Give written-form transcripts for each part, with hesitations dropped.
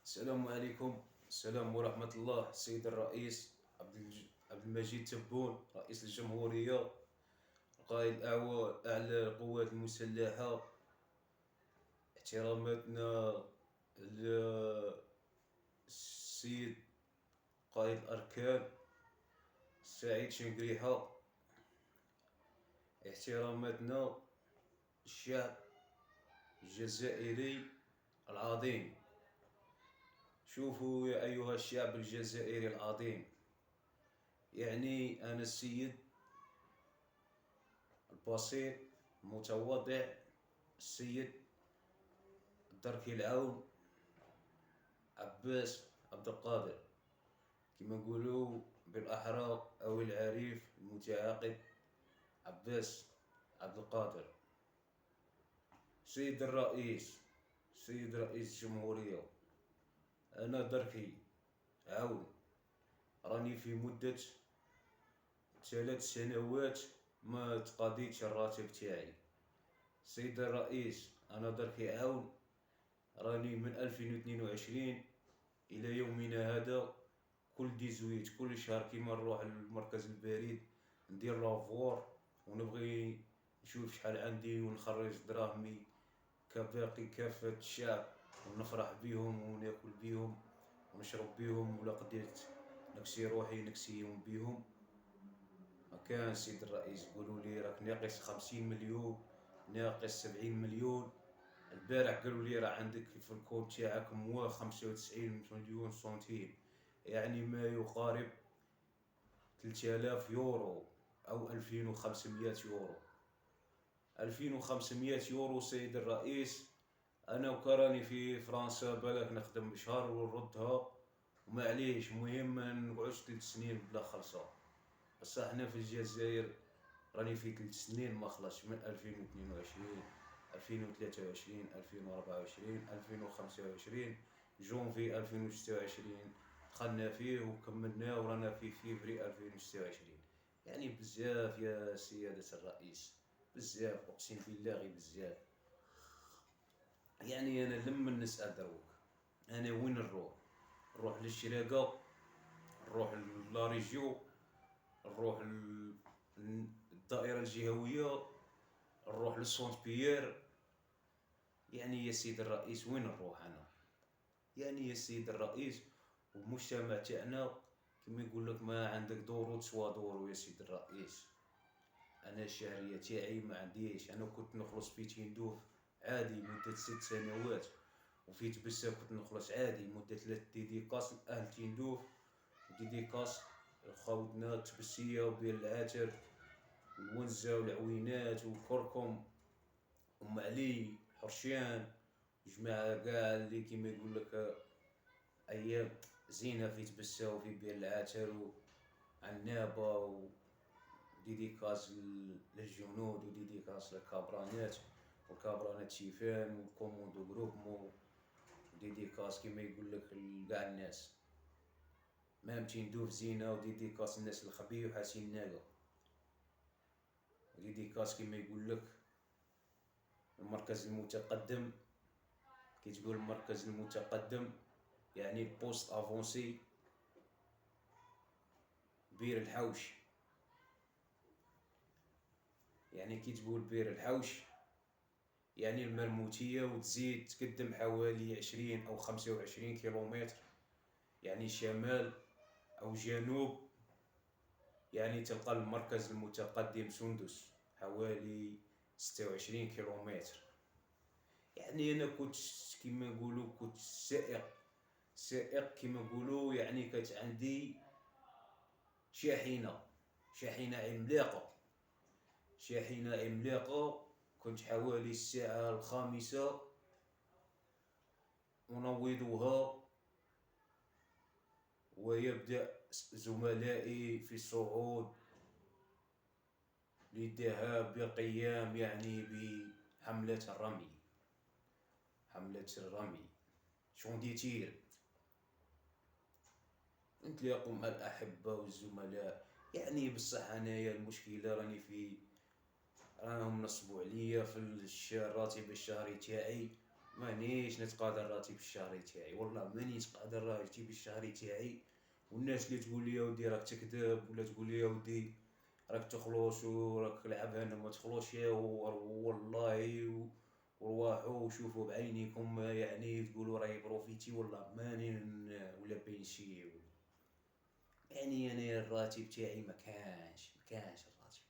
السلام عليكم. السلام ورحمة الله. السيد الرئيس عبد المجيد تبون، رئيس الجمهورية، القائد الأعلى القوات المسلحة، احتراماتنا للسيد قائد الأركان سعيد شنقريحة، احتراماتنا للشعب الجزائري العظيم. شوفوا يا أيها الشعب الجزائري العظيم، يعني أنا السيد البسيط المتواضع، السيد الدركي العون عباس عبد القادر، كما نقولوا بالأحرى أو العريف المتعاقد عباس عبد القادر. سيد الرئيس، سيد رئيس الجمهورية، أنا دركي عون، راني في مدة 3 سنوات ما تقاضيتش الراتب تاعي. سيد الرئيس، أنا دركي عون، راني من 2022 إلى يومنا هذا كل ديزويت كل شهر كيما نروح للمركز البريد ندير لافوار ونبغي نشوف شحال عندي ونخرج دراهمي كباقي كافة الشعب، ونفرح بيهم وناكل بيهم ونشرب بيهم، ولا قدرت نكسي روحي نكسيهم بيهم. مكان سيد الرئيس يقولوا لي راك ناقص 50 مليون، ناقص 70 مليون. البارح قالوا لي راه عندك في الكود تاعك 95 مليون سنتيم، يعني ما يقارب 3000 يورو أو 2500 يورو. 2500 يورو سيد الرئيس. أنا وكراني في فرنسا بالك نخدم بشهر ونردها ومعليش، مهم ما نقعدش 3 سنين بلا خلصة. بصح حنا في الجزائر راني في 3 سنين ما خلصش، من 2022 2023 2024 2025 جونفي 2026 دخلنا فيه وكملناه ورانا في فيفري 2026. يعني بزاف يا سيادة الرئيس، بزاف اقسم بالله غير بزاف. يعني انا لما نسأل دروك انا وين نروح؟ نروح للشراقة، نروح لاريجيو، نروح الدائرة الجهوية، نروح للسونت بيير. يعني يا سيد الرئيس وين نروح انا؟ يعني يا سيد الرئيس، والمجتمع تاعنا كما يقول لك ما عندك دورو تسوى دورو يا سيد الرئيس. انا الشهرية تاعي ما عنديش، انا كنت نخلص في تيندوف عادي مدة 6 سنوات، وفي تبسة كنت نخلص عادي مدة 3 ديديكاس لأهل تيندوف، وديديكاس خوتنا تبسية وبير العاتر والونزة والعوينات وكركم أم علي حرشان، جماعة قاع اللي كيما يقول لك أيام زينة في تبسة وفي بير العاتر وعنابة، وديديكاس للجنود وديديكاس للكابرانات والكابرانات شيفان والكوموندو جروبمو، وديديكاس كيما يقول لك لقاع الناس مام تندوف زينة، وديديكاس الناس الخبي وحاسين ناقة، وديديكاس كيما يقول لك المركز المتقدم. كي تقول المركز المتقدم يعني البوست افونسي بير الحوش. يعني كي تقول بير الحوش يعني المرموتية وتزيد تقدم حوالي 20 أو 25 كيلومتر، يعني شمال أو جنوب، يعني تلقى المركز المتقدم سندس حوالي 26 كيلومتر. يعني أنا كنت كما نقولوا كنت سائق كما نقولوا، يعني كانت عندي شاحنة عملاقة، شاحنة عملاقة. كنت حوالي الساعة 5 أنوضها، ويبدأ زملائي في الصعود للذهاب بالقيام يعني بحملة الرمي، حملة الرمي شونديتير، نتلاقوا مع الأحبة والزملاء. يعني بصح أنايا المشكلة راهم نصبوا عليا في الراتب الشهري تاعي مانيش نتقاضى الراتب الشهري تاعي، والله ماني نتقاضى الراتب الشهري تاعي. والناس اللي تقول لي يا ودي راك تكذب، ولا تقول لي يا ودي راك تخلص وراك لعبها انا ما تخلصش، والله ورواحوا وشوفوا بعينيكم يعني تقولوا راهي بروفيتي، والله ماني ولا بينشي يعني انا الراتب تاعي ما كانش الراتب،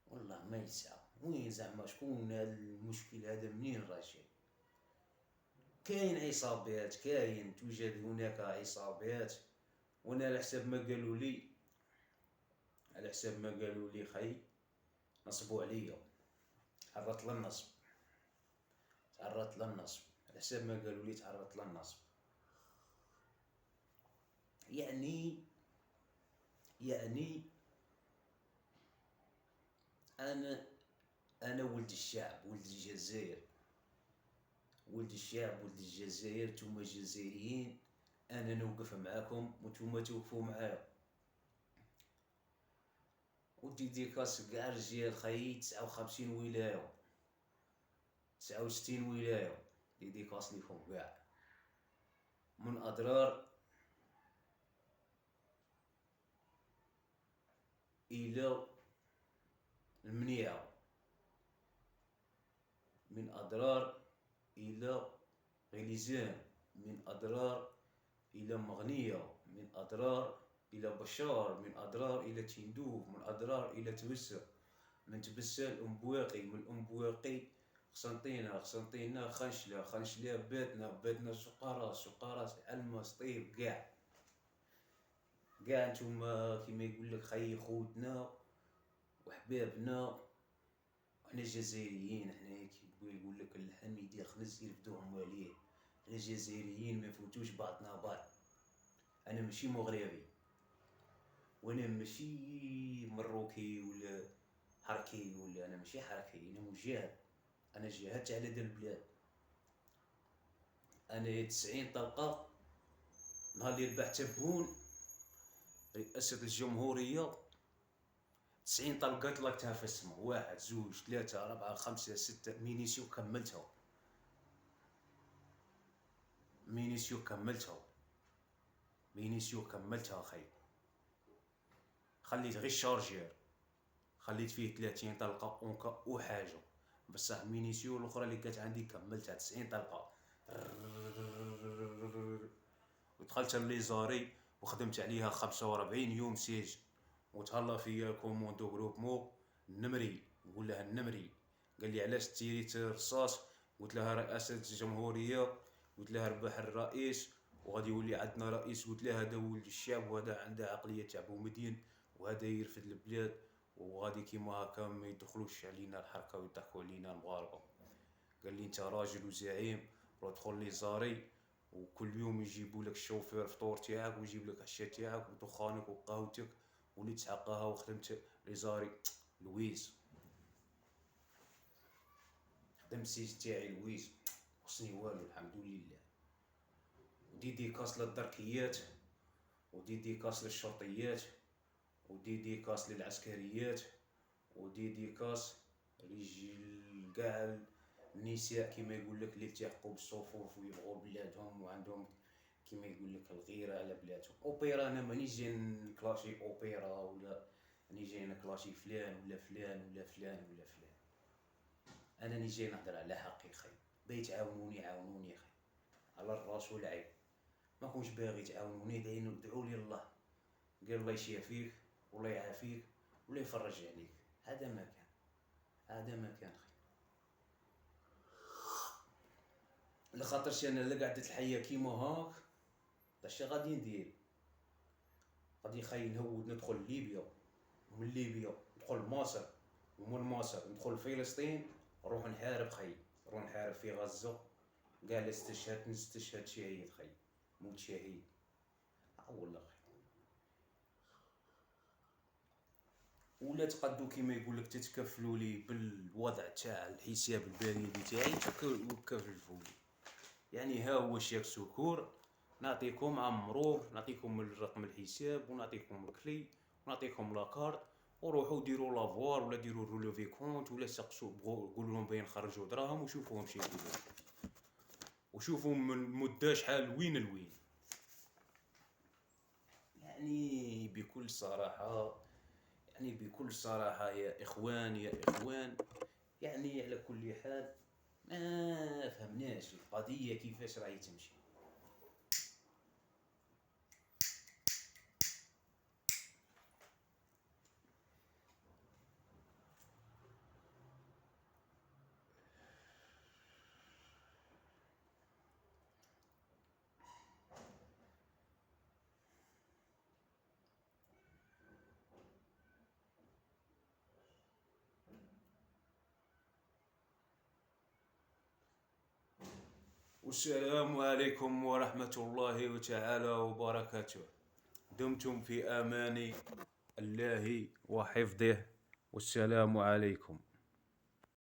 والله ما يسعى. وين زعما شكون هذا المشكل هذا منين راجع؟ كاين عصابات، توجد هناك عصابات. وانا على حساب ما قالوا لي خي نصبوا عليا، تعرضت للنصب، على حساب ما قالوا لي تعرضت للنصب. يعني انا ولد الشعب، ولد الجزائر، ولد الجزائر. نتوما الجزائريين انا نوقف معاكم وانتوما توقفوا معايا. وديديكاس كاع رجال خي 59 ولايه 69 ولايه، ديديكاس ليكم كاع، من اضرار الى المنيعه، من اضرار الى غليزان، من اضرار الى مغنيه، من اضرار الى بشار، من اضرار الى تندوف، من اضرار الى تبسه، من تبسه الأنبواقي، من الأنبواقي قسنطينة خنشلة باتنا سقارة علمة سطيف. كاع نتوما كيما يقولك خي خوتنا وحبابنا. احنا الجزائريين، احنا كي يقولك اللحم يدير خنز يرفدوهم عليه، احنا الجزائريين ما نفوتوش بعضنا بعض. انا ماشي مغربي، وانا ماشي مروكي ولا حركي، ولا انا ماشي حركي، انا مجاهد. انا جاهدت على هذا البلاد. انا 90 طلقه نهار اللي ربح تبون رئاسة الجمهورية، 90 طلقه طلقتها في السماء، 1 2 3 4 5 6 مينيسيو كملتها، مينيسيو كملتها خي. خليت غير الشارجير، خليت فيه 30 طلقه اونكا وحاجه، بصح مينيسيو الاخرى اللي كانت عندي كملتها 90 طلقه. ودخلت ليزاري وخدمت عليها 45 يوم سجن، وتهلا فيا كوموندو غروبمون النمري، نقول لها النمري. قال لي علاش تيريت رصاص؟ قلت لها رئاسة الجمهورية، قلت لها ربح الرئيس وغادي يولي عندنا رئيس. قلت لها هذا ولد الشعب وهذا عنده عقلية تاع بومدين، وهذا يرفد البلاد، وغادي كيما هكا ما يدخلوش علينا الحركة ويضحكوا علينا المغاربة. قال لي انت راجل وزعيم، روح دخل لي زاري، وكل يوم يجيبوا لك الشوفير فطور تاعك ويجيب لك عشاء تاعك ودخانك وقهوتك واللي تحققها. وخدمت ليزاري لويز، خدمت السيج تاعي لويز، خصني والو الحمد لله. وديديكاس للدركيات، وديديكاس للشرطيات، وديديكاس للعسكريات، وديديكاس لكاع النساء كيما يقول لك اللي التحقوا بالصفوف ويبغوا بلادهم وعندهم كيما يقول لك الغيره على بلادهم. اوبيرا انا مانيش جاي نكلاشي اوبيرا، ولا راني جاي نكلاشي فلان ولا فلان ولا فلان ولا فلان. انا راني جاي نهضر على حقي خي، باغي تعاونوني عاونوني خي، على الراس والعين. ما كونش باغي تعاونوني ادعوا لي الله، قال الله يشافيك والله يعافيك ولا يفرج عليك. هذا ما كان خي. لخاطرش انا لا قعدت الحياه كيما هاك اش غادي ندير؟ غادي خي نهود ندخل ليبيا، ومن ليبيا ندخل مصر، ومن مصر ندخل فلسطين، نروح نحارب خي، نروح نحارب في غزه. قال نستشهد شهيد خي، موت شهيد. والله خي. ولا تقدو كيما يقولك تتكفلوا لي بالوضع تاع الحساب البريدي تاعي، تكفلوا لي يعني ها هو شيك سكور، نعطيكم عمرو، نعطيكم الرقم الحساب ونعطيكم الكلي ونعطيكم لاكارت، وروحوا ديروا لافوار ولا ديروا رولوفي كونت ولا سقسوا قولوا لهم باين نخرجوا دراهم وشوفوهم شي يقولوا. وشوفوا من مدة شحال وين لوين. يعني بكل صراحة، يعني بكل صراحة يا إخوان، يا إخوان، يعني على كل حال ما فهمناش القضية كيفاش راهي تمشي. والسلام عليكم ورحمة الله تعالى وبركاته. دمتم في أمان الله وحفظه، والسلام عليكم.